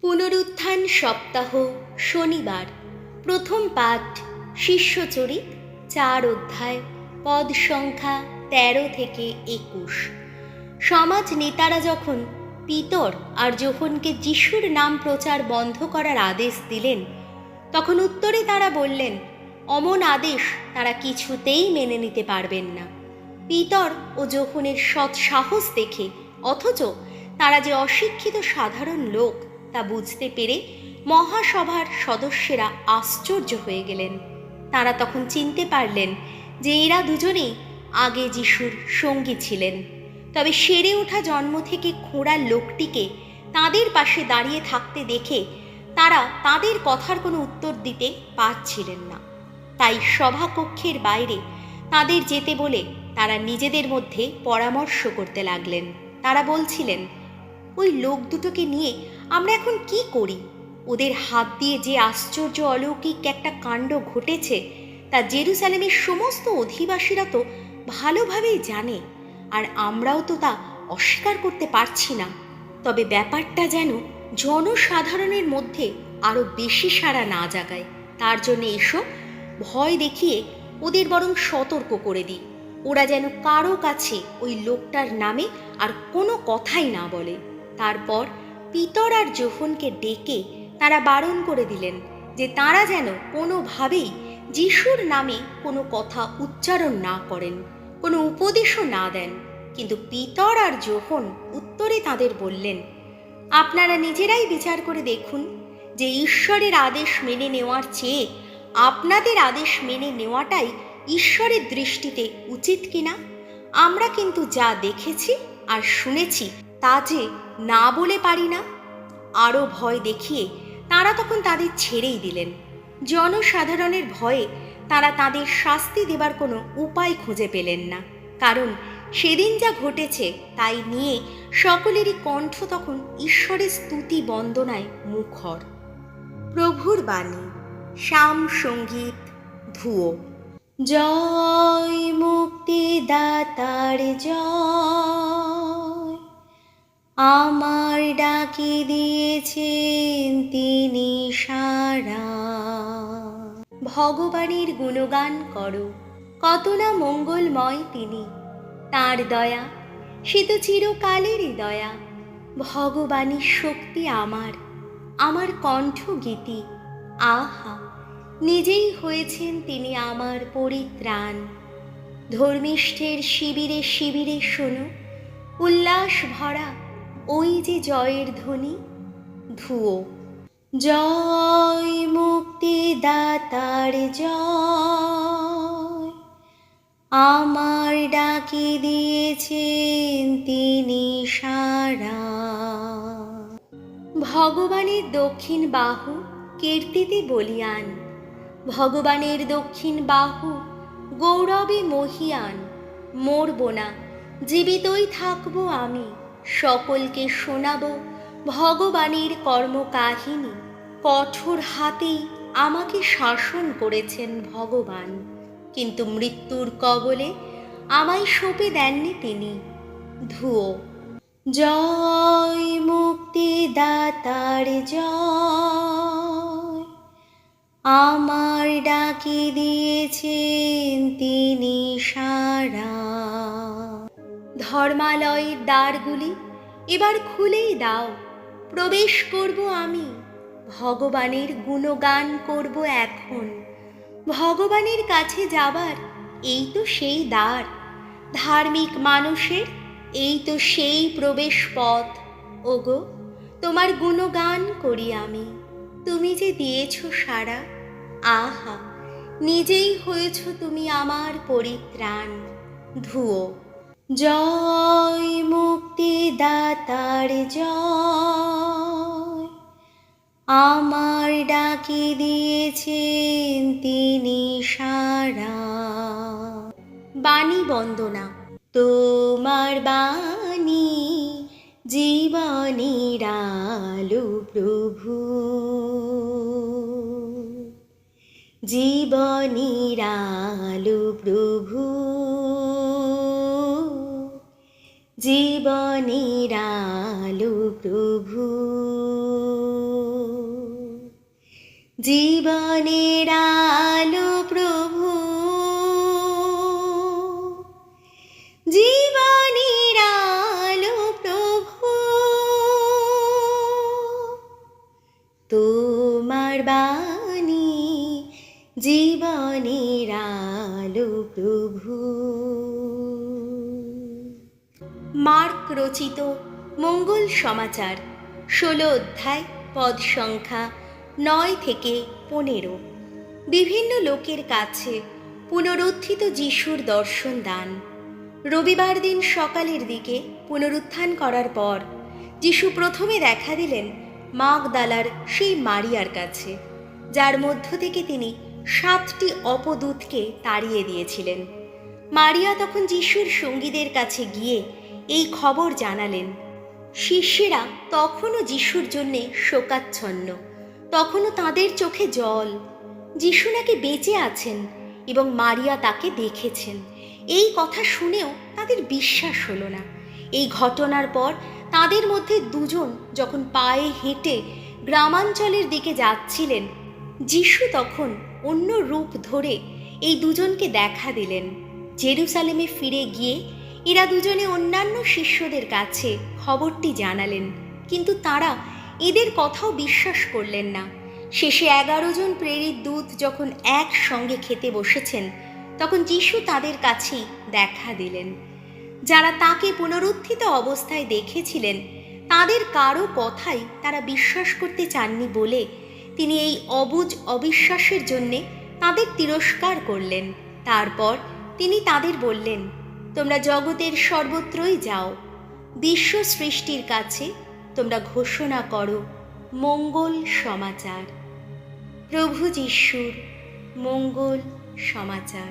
পুনরুত্থান সপ্তাহ শনিবার প্রথম পাঠ শিষ্যচরিত 4 অধ্যায় পদ সংখ্যা 13 থেকে 21। সমাজ নেতারা যখন পিতর আর যোহনকে যিশুর নাম প্রচার বন্ধ করার আদেশ দিলেন, তখন উত্তরে তারা বললেন অমন আদেশ তারা কিছুতেই মেনে নিতে পারবেন না। পিতর ও যোহনের সৎ সাহস দেখে, অথচ তারা যে অশিক্ষিত সাধারণ লোক তা বুঝতে পেরে মহাসভার সদস্যরা আশ্চর্য হয়ে গেলেন। তারা তখন চিনতে পারলেন যে এরা দুজনেই আগে যিশুর সঙ্গী ছিলেন। তবে সেরে ওঠা জন্ম থেকে খোঁড়া লোকটিকে তাদের পাশে দাঁড়িয়ে থাকতে দেখে তারা তাদের কথার কোনো উত্তর দিতে পারছিলেন না। তাই সভাকক্ষের বাইরে তাদের যেতে বলে তারা নিজেদের মধ্যে পরামর্শ করতে লাগলেন। তারা বলছিলেন, ওই লোক দুটোকে নিয়ে আমরা এখন কি করি? ওদের হাত দিয়ে যে আশ্চর্য অলৌকিক একটা কাণ্ড ঘটেছে তা জেরুজালেমের সমস্ত অধিবাসীরা তো ভালোভাবেই জানে, আর আমরাও তো তা অস্বীকার করতে পারছি না। তবে ব্যাপারটা যেন জনসাধারণের মধ্যে আরও বেশি সাড়া না জাগায়, তার জন্য এসো ভয় দেখিয়ে ওদের বরং সতর্ক করে দিই। ওরা যেন কারো কাছে ওই লোকটার নামে আর কোনো কথাই না বলে। তারপর পিতর আর যোহনকে ডেকে তারা বারণ করে দিলেন যে তারা যেন কোনোভাবেই যিশুর নামে কোনো কথা উচ্চারণ না করেন, কোনো উপদেশও না দেন। কিন্তু পিতর আর যোহন উত্তরে তাদের বললেন, আপনারা নিজেরাই বিচার করে দেখুন যে ঈশ্বরের আদেশ মেনে নেওয়ার চেয়ে আপনাদের আদেশ মেনে নেওয়াটাই ঈশ্বরের দৃষ্টিতে উচিত কিনা। আমরা কিন্তু যা দেখেছি আর শুনেছি তা যে না বলে পারি না। আরও ভয় দেখিয়ে তারা তখন তাদের ছেড়েই দিলেন। জনসাধারণের ভয়ে তারা তাদের শাস্তি দেবার কোনো উপায় খুঁজে পেলেন না, কারণ সেদিন যা ঘটেছে তাই নিয়ে সকলেরই কণ্ঠ তখন ঈশ্বরের স্তুতি বন্দনায় মুখর। প্রভুর বাণী। শাম সঙ্গীত ধুয়ো। জয় মুক্তিদাতার জয়, আমার ডাকি দিয়েছেন তিনি সাড়া। ভগবানের গুণগান করো, কত না মঙ্গলময় তিনি। তাঁর দয়া সে তো চিরকালেরই দয়া। ভগবানের শক্তি আমার, আমার কণ্ঠ গীতি। আহা, নিজেই হয়েছেন তিনি আমার পরিত্রাণ। ধর্মিষ্ঠের শিবিরে শিবিরে শোনো, উল্লাস ভরা ওই যে জয়ের ধ্বনি। ধুয়ো। জয় মুক্তিদাতার জয়, আমার ডাকি দিয়েছেন তিনি সাড়া। ভগবানের দক্ষিণ বাহু কীর্তিতে বলিয়ান, ভগবানের দক্ষিণ বাহু গৌরবে মহিয়ান। মরব না, জীবিতই থাকবো আমি, সকলকে শোনাব ভগবানের কর্মকাহিনী। কঠোর হাতেই আমাকে শাসন করেছেন ভগবান, কিন্তু মৃত্যুর কবলে আমায় সঁপে দেননি তিনি। ধুয়ো। জয় মুক্তিদাতার জয়, আমার ডাকি দিয়েছেন তিনি সাড়া। ধর্মালয়ের দ্বারগুলি এবার খুলেই দাও, প্রবেশ করব আমি, ভগবানের গুণগান করব এখন। ভগবানের কাছে যাবার এই তো সেই দ্বার, ধার্মিক মানুষের এই তো সেই প্রবেশ পথ। ওগো, তোমার গুণগান করি আমি, তুমি যে দিয়েছ সাড়া। আহা, নিজেই হয়েছ তুমি আমার পরিত্রাণ। ধুয়ো। জয় মুক্তিদাতার জয়, আমার ডাকি দিয়েছেন তিনি সাড়া। বাণী বন্দনা। তোমার বাণী জীবনের আলো প্রভু, জীবনের আলো প্রভু, জীবনের আলো প্রভু। জীবনের আলো প্রভু, জীবনের আলো প্রভু, তোমার বাণী জীবনের আলো প্রভু। মার্ক রচিত মঙ্গল সমাচার 16 অধ্যায়, পদ সংখ্যা 9 থেকে 15। বিভিন্ন লোকের কাছে পুনরুত্থিত যিশুর দর্শন দান। রবিবার দিন সকালের দিকে পুনরুত্থান করার পর যিশু প্রথমে দেখা দিলেন মাগদালার সেই মারিয়ার কাছে, যার মধ্য থেকে তিনি 7টি অপদূতকে তাড়িয়ে দিয়েছিলেন। মারিয়া তখন যিশুর সঙ্গীদের কাছে গিয়ে এই খবর জানালেন। শিষ্যেরা তখনও যিশুর জন্যে শোকাচ্ছন্ন, তখনও তাদের চোখে জল। যিশু নাকি বেঁচে আছেন এবং মারিয়া তাকে দেখেছেন, এই কথা শুনেও তাদের বিশ্বাস হলো না। এই ঘটনার পর তাদের মধ্যে দুজন যখন পায়ে হেঁটে গ্রামাঞ্চলের দিকে যাচ্ছিলেন, যিশু তখন অন্য রূপ ধরে এই দুজনকে দেখা দিলেন। জেরুসালেমে ফিরে গিয়ে এরা দুজনে অন্যান্য শিষ্যদের কাছে খবরটি জানালেন, কিন্তু তারা এদের কথাও বিশ্বাস করলেন না। শেষে 11 জন প্রেরিত দূত যখন একসঙ্গে খেতে বসেছেন, তখন যিশু তাদের কাছেই দেখা দিলেন। যারা তাকে পুনরুত্থিত অবস্থায় দেখেছিলেন, তাদের কারো কথাই তারা বিশ্বাস করতে চাননি বলে তিনি এই অবুঝ অবিশ্বাসের জন্যে তাদের তিরস্কার করলেন। তারপর তিনি তাদের বললেন, তোমরা জগতের সর্বত্রই যাও, বিশ্ব সৃষ্টির কাছে তোমরা ঘোষণা করো মঙ্গল সমাচার। প্রভু যিশুর মঙ্গল সমাচার।